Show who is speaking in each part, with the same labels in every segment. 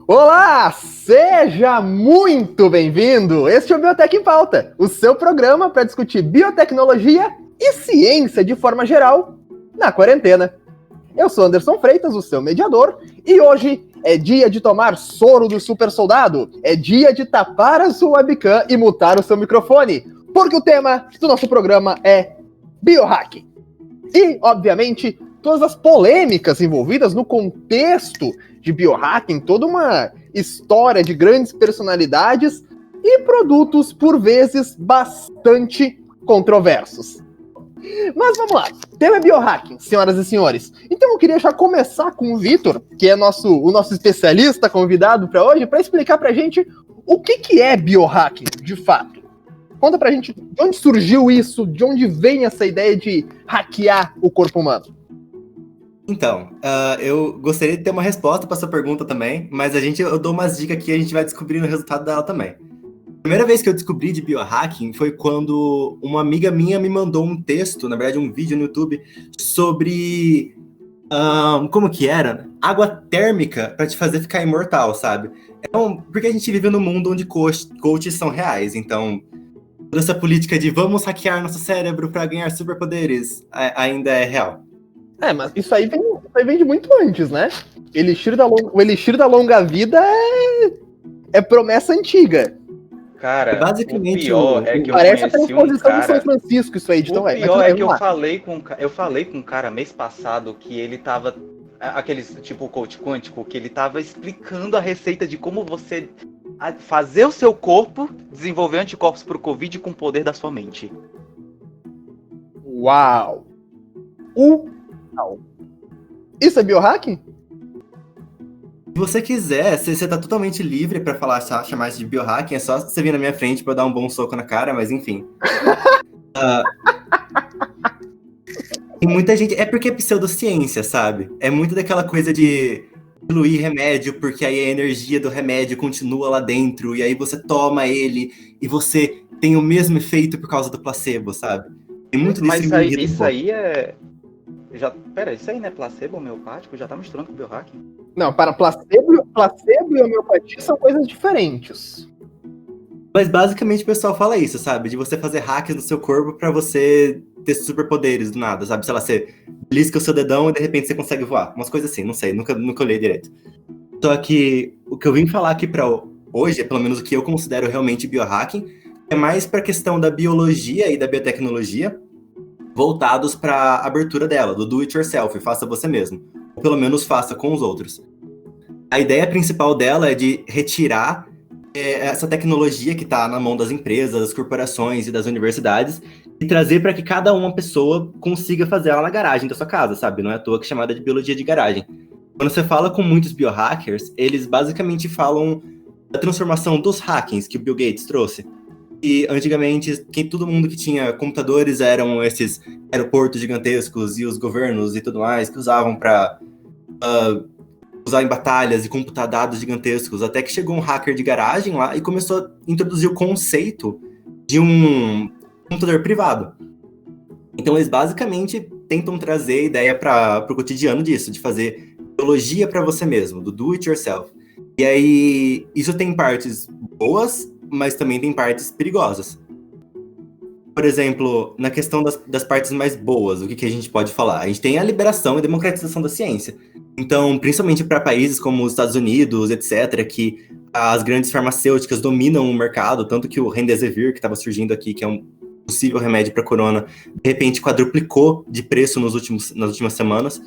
Speaker 1: Olá, seja muito bem-vindo! Este é o Biotech em Pauta, o seu programa para discutir biotecnologia e ciência de forma geral na quarentena. Eu sou Anderson Freitas, o seu mediador, e hoje é dia de tomar soro do super soldado, é dia de tapar a sua webcam e mutar o seu microfone, porque o tema do nosso programa é biohacking. E, obviamente, todas as polêmicas envolvidas no contexto de biohacking, toda uma história de grandes personalidades e produtos, por vezes, bastante controversos. Mas vamos lá, o tema é biohacking, senhoras e senhores. Então eu queria já começar com o Vitor, que é o nosso especialista convidado para hoje, para explicar pra gente o que é biohacking, de fato. Conta pra gente de onde surgiu isso, de onde vem essa ideia de hackear o corpo humano.
Speaker 2: Então, eu gostaria de ter uma resposta para essa pergunta também, mas eu dou umas dicas aqui e a gente vai descobrindo o resultado dela também. A primeira vez que eu descobri de biohacking foi quando uma amiga minha me mandou um texto, na verdade um vídeo no YouTube, sobre, como que era? Água térmica para te fazer ficar imortal, sabe? Então, porque a gente vive num mundo onde coaches são reais, então toda essa política de vamos hackear nosso cérebro para ganhar superpoderes ainda é real.
Speaker 1: Mas isso aí vem de muito antes, né? O elixir da longa vida é promessa antiga.
Speaker 3: Cara,
Speaker 2: Basicamente,
Speaker 3: o pior é que eu
Speaker 1: parece a
Speaker 3: conheci
Speaker 1: transposição
Speaker 3: um cara...
Speaker 1: de São Francisco isso aí.
Speaker 3: O pior é que eu falei com um cara mês passado que ele tava... Aqueles tipo coach quântico, que ele tava explicando a receita de como você fazer o seu corpo desenvolver anticorpos pro Covid com o poder da sua mente.
Speaker 1: Uau! Isso é biohacking?
Speaker 2: Se você quiser, você tá totalmente livre pra chamar isso de biohacking, é só você vir na minha frente pra eu dar um bom soco na cara, mas enfim. Tem muita gente... É porque é pseudociência, sabe? É muito daquela coisa de diluir remédio, porque aí a energia do remédio continua lá dentro, e aí você toma ele, e você tem o mesmo efeito por causa do placebo, sabe? Tem muito disso.
Speaker 3: Mas isso aí é... Pera, isso aí não é placebo homeopático? Já tá misturando com biohacking?
Speaker 1: Não, para placebo e homeopatia são coisas diferentes.
Speaker 2: Mas basicamente o pessoal fala isso, sabe? De você fazer hacks no seu corpo pra você ter superpoderes do nada, sabe? Sei lá, você belisca o seu dedão e de repente você consegue voar. Umas coisas assim, não sei, nunca olhei direito. Só que o que eu vim falar aqui pra hoje, é pelo menos o que eu considero realmente biohacking, é mais pra questão da biologia e da biotecnologia, voltados pra abertura dela, do do it yourself, faça você mesmo. Ou pelo menos faça com os outros. A ideia principal dela é de retirar essa tecnologia que está na mão das empresas, das corporações e das universidades e trazer para que cada uma pessoa consiga fazer ela na garagem da sua casa, sabe? Não é à toa que é chamada de biologia de garagem. Quando você fala com muitos biohackers, eles basicamente falam da transformação dos hackings que o Bill Gates trouxe. E antigamente, todo mundo que tinha computadores eram esses aeroportos gigantescos e os governos e tudo mais que usavam para usar em batalhas e computar dados gigantescos, até que chegou um hacker de garagem lá e começou a introduzir o conceito de um computador privado. Então eles basicamente tentam trazer a ideia para o cotidiano disso, de fazer biologia para você mesmo, do do it yourself. E aí, isso tem partes boas, mas também tem partes perigosas. Por exemplo, na questão das partes mais boas, o que a gente pode falar? A gente tem a liberação e democratização da ciência. Então, principalmente para países como os Estados Unidos, etc., que as grandes farmacêuticas dominam o mercado, tanto que o Remdesivir, que estava surgindo aqui, que é um possível remédio para corona, de repente quadruplicou de preço nas últimas semanas.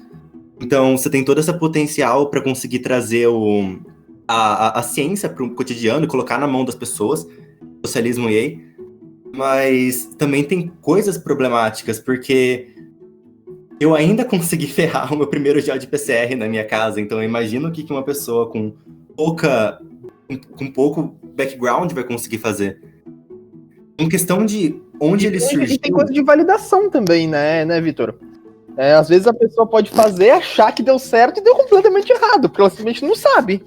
Speaker 2: Então, você tem todo esse potencial para conseguir trazer a ciência para o cotidiano e colocar na mão das pessoas, socialismo e aí. Mas também tem coisas problemáticas, porque eu ainda consegui ferrar o meu primeiro gel de PCR na minha casa, então eu imagino o que uma pessoa com pouco background vai conseguir fazer. Em questão de onde ele surgiu...
Speaker 1: E tem coisa de validação também, né Vitor? Às vezes a pessoa pode fazer, achar que deu certo e deu completamente errado, porque ela simplesmente não sabe.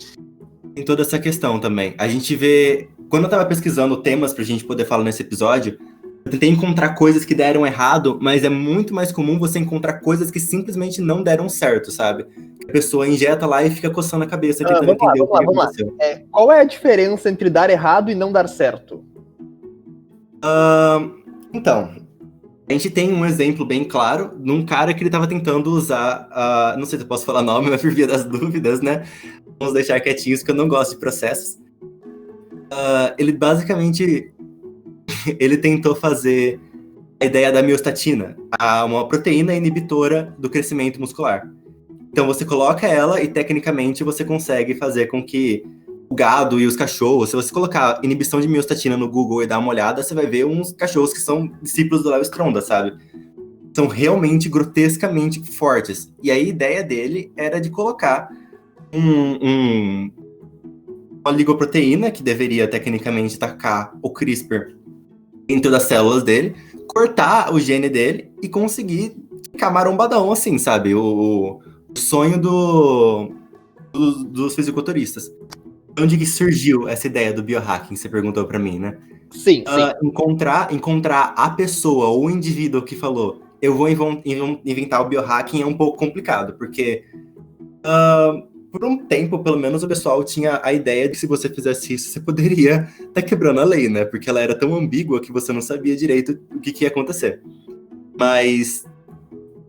Speaker 2: Tem toda essa questão também. A gente vê... Quando eu tava pesquisando temas pra gente poder falar nesse episódio, eu tentei encontrar coisas que deram errado, mas é muito mais comum você encontrar coisas que simplesmente não deram certo, sabe? A pessoa injeta lá e fica coçando a cabeça, tentando entender o que aconteceu.
Speaker 1: Qual é a diferença entre dar errado e não dar certo?
Speaker 2: Então, a gente tem um exemplo bem claro de um cara que ele estava tentando usar, não sei se eu posso falar nome, mas por via das dúvidas, né? Vamos deixar quietinhos, que eu não gosto de processos. Ele basicamente ele tentou fazer a ideia da miostatina, uma proteína inibitora do crescimento muscular. Então você coloca ela e tecnicamente você consegue fazer com que o gado e os cachorros, se você colocar inibição de miostatina no Google e dar uma olhada, você vai ver uns cachorros que são discípulos do Léo Stronda, sabe? São realmente grotescamente fortes. E aí a ideia dele era de colocar uma oligoproteína que deveria tecnicamente atacar o CRISPR dentro das células dele, cortar o gene dele e conseguir ficar marombadão, assim, sabe? O sonho dos fisiculturistas. Onde que surgiu essa ideia do biohacking? Você perguntou pra mim, né?
Speaker 1: Sim.
Speaker 2: Encontrar a pessoa ou o indivíduo que falou eu vou inventar o biohacking é um pouco complicado, porque por um tempo, pelo menos, o pessoal tinha a ideia de que se você fizesse isso, você poderia estar quebrando a lei, né? Porque ela era tão ambígua que você não sabia direito o que ia acontecer. Mas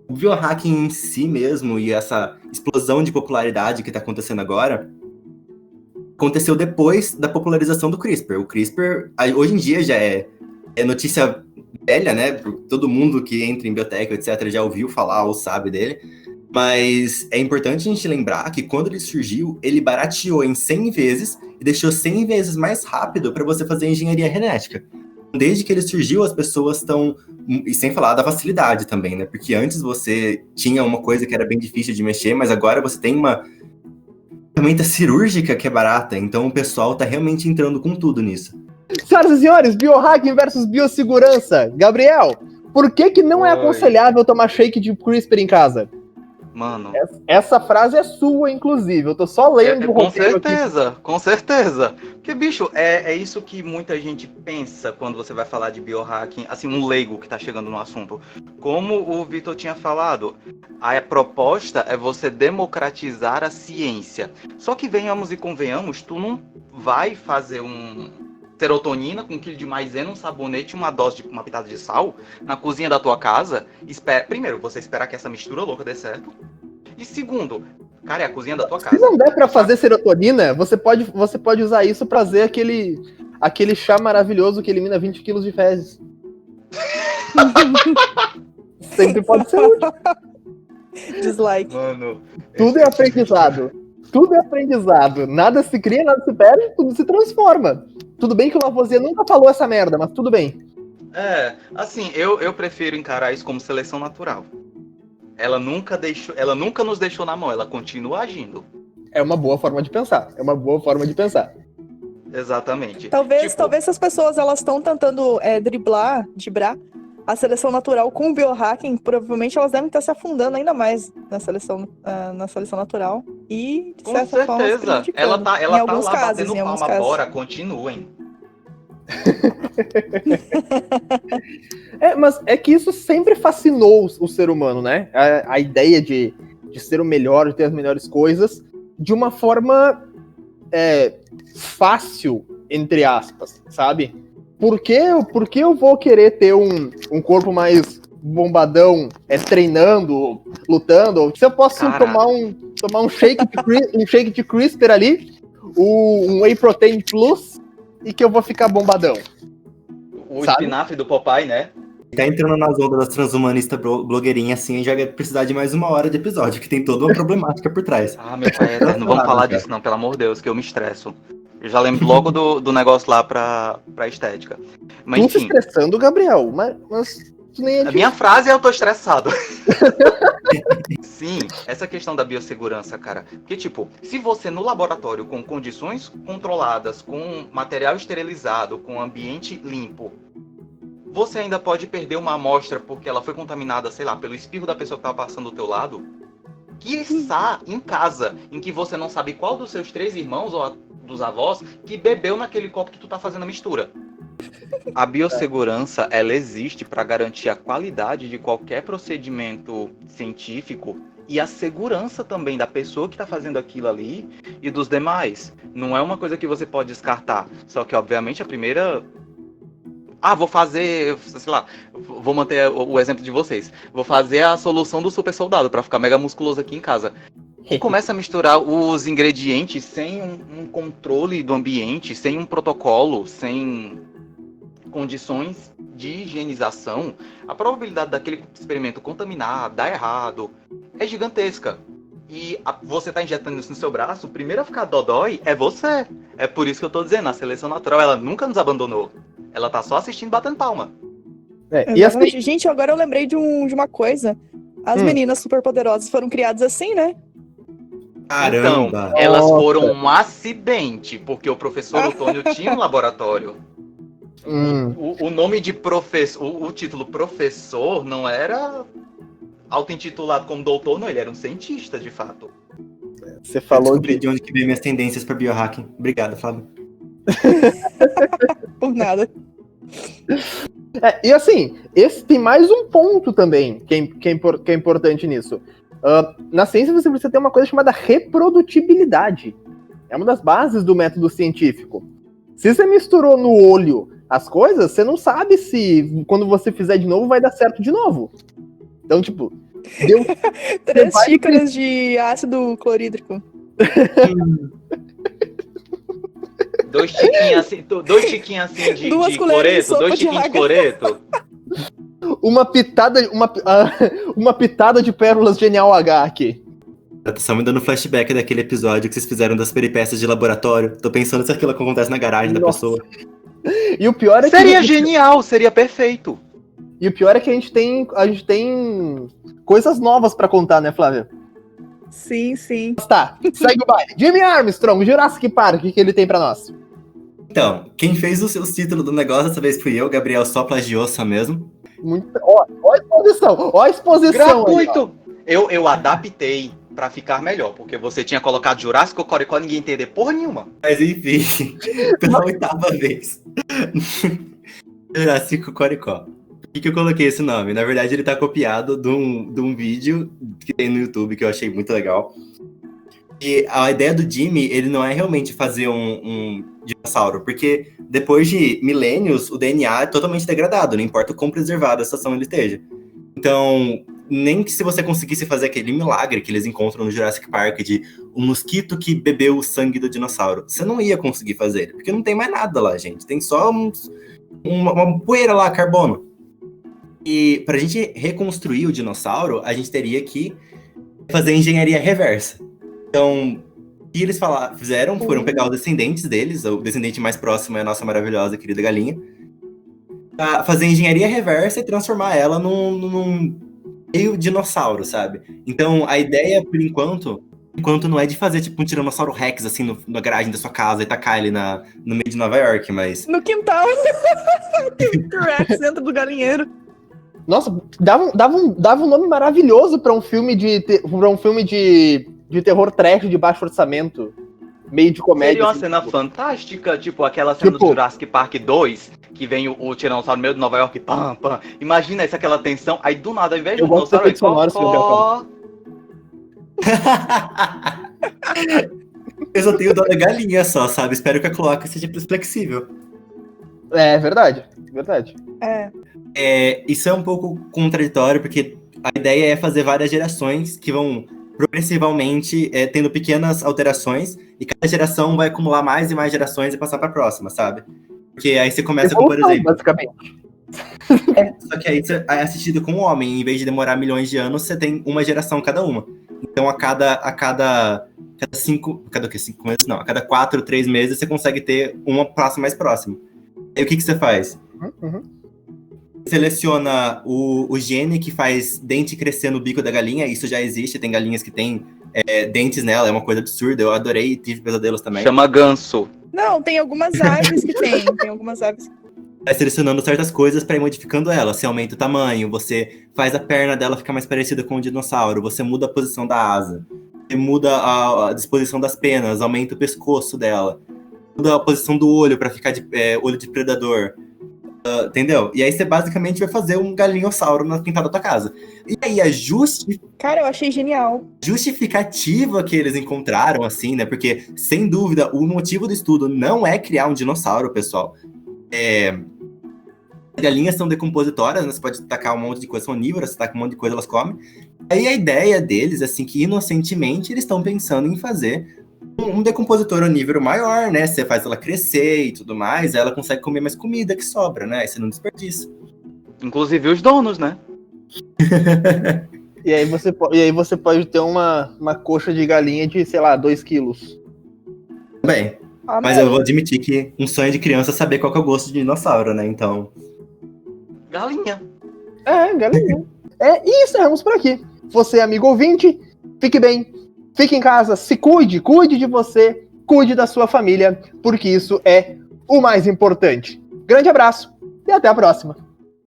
Speaker 2: o biohacking em si mesmo e essa explosão de popularidade que está acontecendo agora aconteceu depois da popularização do CRISPR. O CRISPR, hoje em dia, já é notícia velha, né? Todo mundo que entra em biotech, etc., já ouviu falar ou sabe dele. Mas é importante a gente lembrar que quando ele surgiu, ele barateou em 100 vezes e deixou 100 vezes mais rápido para você fazer engenharia genética. Desde que ele surgiu, as pessoas estão... E sem falar da facilidade também, né? Porque antes você tinha uma coisa que era bem difícil de mexer, mas agora você tem uma ferramenta cirúrgica que é barata. Então o pessoal tá realmente entrando com tudo nisso.
Speaker 1: Senhoras e senhores, biohacking versus biossegurança. Gabriel, por que não é aconselhável tomar shake de CRISPR em casa?
Speaker 3: Mano.
Speaker 1: Essa frase é sua, inclusive. Eu tô só lendo o roteiro aqui.
Speaker 3: Com certeza. Porque, bicho, é isso que muita gente pensa quando você vai falar de biohacking. Assim, um leigo que tá chegando no assunto. Como o Vitor tinha falado, a proposta é você democratizar a ciência. Só que venhamos e convenhamos, tu não vai fazer serotonina com 1 quilo de maisena, um sabonete, uma dose de uma pitada de sal na cozinha da tua casa. Primeiro, você esperar que essa mistura louca dê certo. E segundo, cara, é a cozinha da tua casa.
Speaker 1: Se não der pra fazer serotonina, você pode usar isso pra fazer aquele chá maravilhoso que elimina 20 quilos de fezes. Sempre pode ser útil.
Speaker 4: Dislike.
Speaker 3: Mano,
Speaker 1: tudo é aprendizado. Tudo é aprendizado. Nada se cria, nada se perde, tudo se transforma. Tudo bem que o Lavoisier nunca falou essa merda, mas tudo bem.
Speaker 3: Assim, eu prefiro encarar isso como seleção natural. Ela nunca nos deixou na mão, ela continua agindo.
Speaker 1: É uma boa forma de pensar.
Speaker 3: Exatamente.
Speaker 4: Talvez as pessoas elas estão tentando driblar a seleção natural com o biohacking, provavelmente elas devem estar se afundando ainda mais na seleção natural. E, de certa forma, se prejudicando.
Speaker 3: Ela tá lá
Speaker 4: casos,
Speaker 3: batendo palma, bora, continuem.
Speaker 1: Mas é que isso sempre fascinou o ser humano, né? A ideia de ser o melhor, de ter as melhores coisas, de uma forma fácil, entre aspas, sabe? Por que eu vou querer ter um corpo mais bombadão, treinando, lutando? Se eu posso tomar um shake de CRISPR ali, um Whey Protein Plus, e que eu vou ficar bombadão.
Speaker 3: O espinafre do Popeye, né?
Speaker 2: Tá entrando nas ondas das transhumanistas blogueirinhas assim, já vai precisar de mais 1 hora de episódio, que tem toda uma problemática por trás.
Speaker 3: Meu pai eterno, não vamos falar disso não, pelo amor de Deus, que eu me estresso. Eu já lembro logo do negócio lá pra estética. Mas,
Speaker 1: enfim, se estressando, Gabriel, mas tu nem
Speaker 3: a minha frase é eu tô estressado. Sim, essa questão da biossegurança, cara. Porque, se você no laboratório, com condições controladas, com material esterilizado, com ambiente limpo, você ainda pode perder uma amostra porque ela foi contaminada, sei lá, pelo espirro da pessoa que estava passando do teu lado. Quiçá em casa, em que você não sabe qual dos seus 3 irmãos ou dos avós que bebeu naquele copo que tu tá fazendo a mistura. A biossegurança, ela existe para garantir a qualidade de qualquer procedimento científico e a segurança também da pessoa que está fazendo aquilo ali e dos demais. Não é uma coisa que você pode descartar. Só que, obviamente, a primeira... vou fazer, sei lá, vou manter o exemplo de vocês. Vou fazer a solução do super soldado para ficar mega musculoso aqui em casa. E começa a misturar os ingredientes sem um controle do ambiente, sem um protocolo, sem condições de higienização. A probabilidade daquele experimento contaminar, dar errado, é gigantesca. E você tá injetando isso no seu braço, o primeiro a ficar dodói é você. É por isso que eu tô dizendo, a seleção natural, ela nunca nos abandonou. Ela tá só assistindo, batendo palma.
Speaker 1: E assim,
Speaker 4: Gente, agora eu lembrei de uma coisa. As meninas superpoderosas foram criadas assim, né?
Speaker 2: Caramba!
Speaker 3: Então, elas foram um acidente, porque o professor Otônio tinha um laboratório. O nome de professor, o título professor não era auto-intitulado como doutor, não, ele era um cientista, de fato.
Speaker 1: você
Speaker 2: Eu
Speaker 1: falou
Speaker 2: descobri de onde que veio minhas tendências para biohacking. Obrigado, Flávio.
Speaker 4: Por nada.
Speaker 1: E assim, esse tem mais um ponto também que é importante nisso. Na ciência você precisa ter uma coisa chamada reprodutibilidade. É uma das bases do método científico. Se você misturou no olho as coisas, você não sabe se quando você fizer de novo vai dar certo de novo. Então, tipo, deu
Speaker 4: 3 xícaras de ácido clorídrico.
Speaker 3: 2 tiquinhos assim de
Speaker 4: Duas colheres de
Speaker 3: cloreto,
Speaker 4: sopa
Speaker 3: 2
Speaker 4: de
Speaker 3: tiquinhos de
Speaker 4: água.
Speaker 3: cloreto.
Speaker 1: uma pitada de pérolas genial H aqui.
Speaker 2: Eu tô só me dando flashback daquele episódio que vocês fizeram das peripécias de laboratório. Tô pensando se aquilo acontece na garagem da pessoa.
Speaker 1: E o pior é que
Speaker 3: Seria genial, seria perfeito.
Speaker 1: E o pior é que a gente tem coisas novas pra contar, né, Flávia?
Speaker 4: Sim, sim.
Speaker 1: Mas tá, segue o baile. Jimmy Armstrong, Jurassic Park, o que ele tem pra nós?
Speaker 2: Então, quem fez os títulos do negócio dessa vez fui eu, Gabriel só plagiou só mesmo.
Speaker 1: Ó a exposição, ó a exposição.
Speaker 3: Gratuito! Eu adaptei pra ficar melhor, porque você tinha colocado Jurássico Coricó e ninguém entender porra nenhuma.
Speaker 2: Mas enfim, pela 8ª vez. Jurássico Coricó. Por que eu coloquei esse nome? Na verdade, ele tá copiado de um vídeo que tem no YouTube que eu achei muito legal. E a ideia do Jimmy, ele não é realmente fazer um dinossauro, porque depois de milênios, o DNA é totalmente degradado, não importa o quão preservada a estação ele esteja. Então, nem que se você conseguisse fazer aquele milagre que eles encontram no Jurassic Park de um mosquito que bebeu o sangue do dinossauro, você não ia conseguir fazer, porque não tem mais nada lá, gente. Tem só uma poeira lá, carbono. E pra gente reconstruir o dinossauro, a gente teria que fazer engenharia reversa. Então, o que eles fizeram foram pegar os descendentes deles, o descendente mais próximo é a nossa maravilhosa querida galinha, pra fazer engenharia reversa e transformar ela num meio dinossauro, sabe? Então, a ideia, por enquanto não é de fazer tipo um Tiranossauro Rex, assim, na garagem da sua casa e tacar ele no meio de Nova York, mas...
Speaker 4: No quintal. T-Rex dentro do galinheiro.
Speaker 1: Nossa, dava um nome maravilhoso pra um filme de terror trash de baixo orçamento. Meio de comédia.
Speaker 3: Seria uma
Speaker 1: assim,
Speaker 3: cena fantástica, tipo aquela cena do Jurassic Park 2, que vem o Tiranossauro no meio de Nova York, pam, pam. Imagina isso, aquela tensão, aí do nada, ao invés de
Speaker 1: Eu
Speaker 3: um
Speaker 1: gosto de
Speaker 3: dinossauro,
Speaker 1: efeitos sonoros,
Speaker 2: Eu só tenho dó da galinha só, sabe? Espero que a cloaca seja flexível.
Speaker 1: É verdade.
Speaker 2: Isso é um pouco contraditório, porque a ideia é fazer várias gerações que vão progressivamente tendo pequenas alterações, e cada geração vai acumular mais e mais gerações e passar para a próxima, sabe? Porque aí você começa com, por exemplo...
Speaker 1: basicamente.
Speaker 2: Só que aí você é assistido com um homem, em vez de demorar milhões de anos, você tem uma geração cada uma. Então a cada 4, 3 meses você consegue ter uma próxima mais próxima. Aí o que você faz? Seleciona o gene que faz dente crescer no bico da galinha, isso já existe, tem galinhas que têm dentes nela, é uma coisa absurda, eu adorei, tive pesadelos também.
Speaker 3: Chama ganso.
Speaker 4: Não, tem algumas aves que tem algumas aves.
Speaker 2: Vai selecionando certas coisas para ir modificando ela, você aumenta o tamanho, você faz a perna dela ficar mais parecida com o dinossauro, você muda a posição da asa, você muda a disposição das penas, aumenta o pescoço dela, muda a posição do olho para ficar de olho de predador. Entendeu? E aí você basicamente vai fazer um galinhossauro na quintal da tua casa. E aí a
Speaker 4: Cara, eu achei genial.
Speaker 2: justificativa que eles encontraram, assim, né? Porque, sem dúvida, o motivo do estudo não é criar um dinossauro, pessoal. As galinhas são decompositórias, né? Você pode tacar um monte de coisa, são onívoras, você taca um monte de coisa, elas comem. Aí a ideia deles, assim, que inocentemente eles estão pensando em fazer um decompositor onívoro maior, né? Você faz ela crescer e tudo mais, aí ela consegue comer mais comida que sobra, né? Aí você não desperdiça.
Speaker 3: Inclusive os donos, né?
Speaker 1: E aí você pode ter uma coxa de galinha de, sei lá, 2 quilos.
Speaker 2: Bem,
Speaker 4: Amém.
Speaker 2: mas eu vou admitir que um sonho de criança é saber qual que é o gosto de dinossauro, né? Então,
Speaker 3: Galinha.
Speaker 1: Galinha. E encerramos por aqui. Você, amigo ouvinte, fique bem, fique em casa, se cuide de você, cuide da sua família, porque isso é o mais importante. Grande abraço e até a próxima.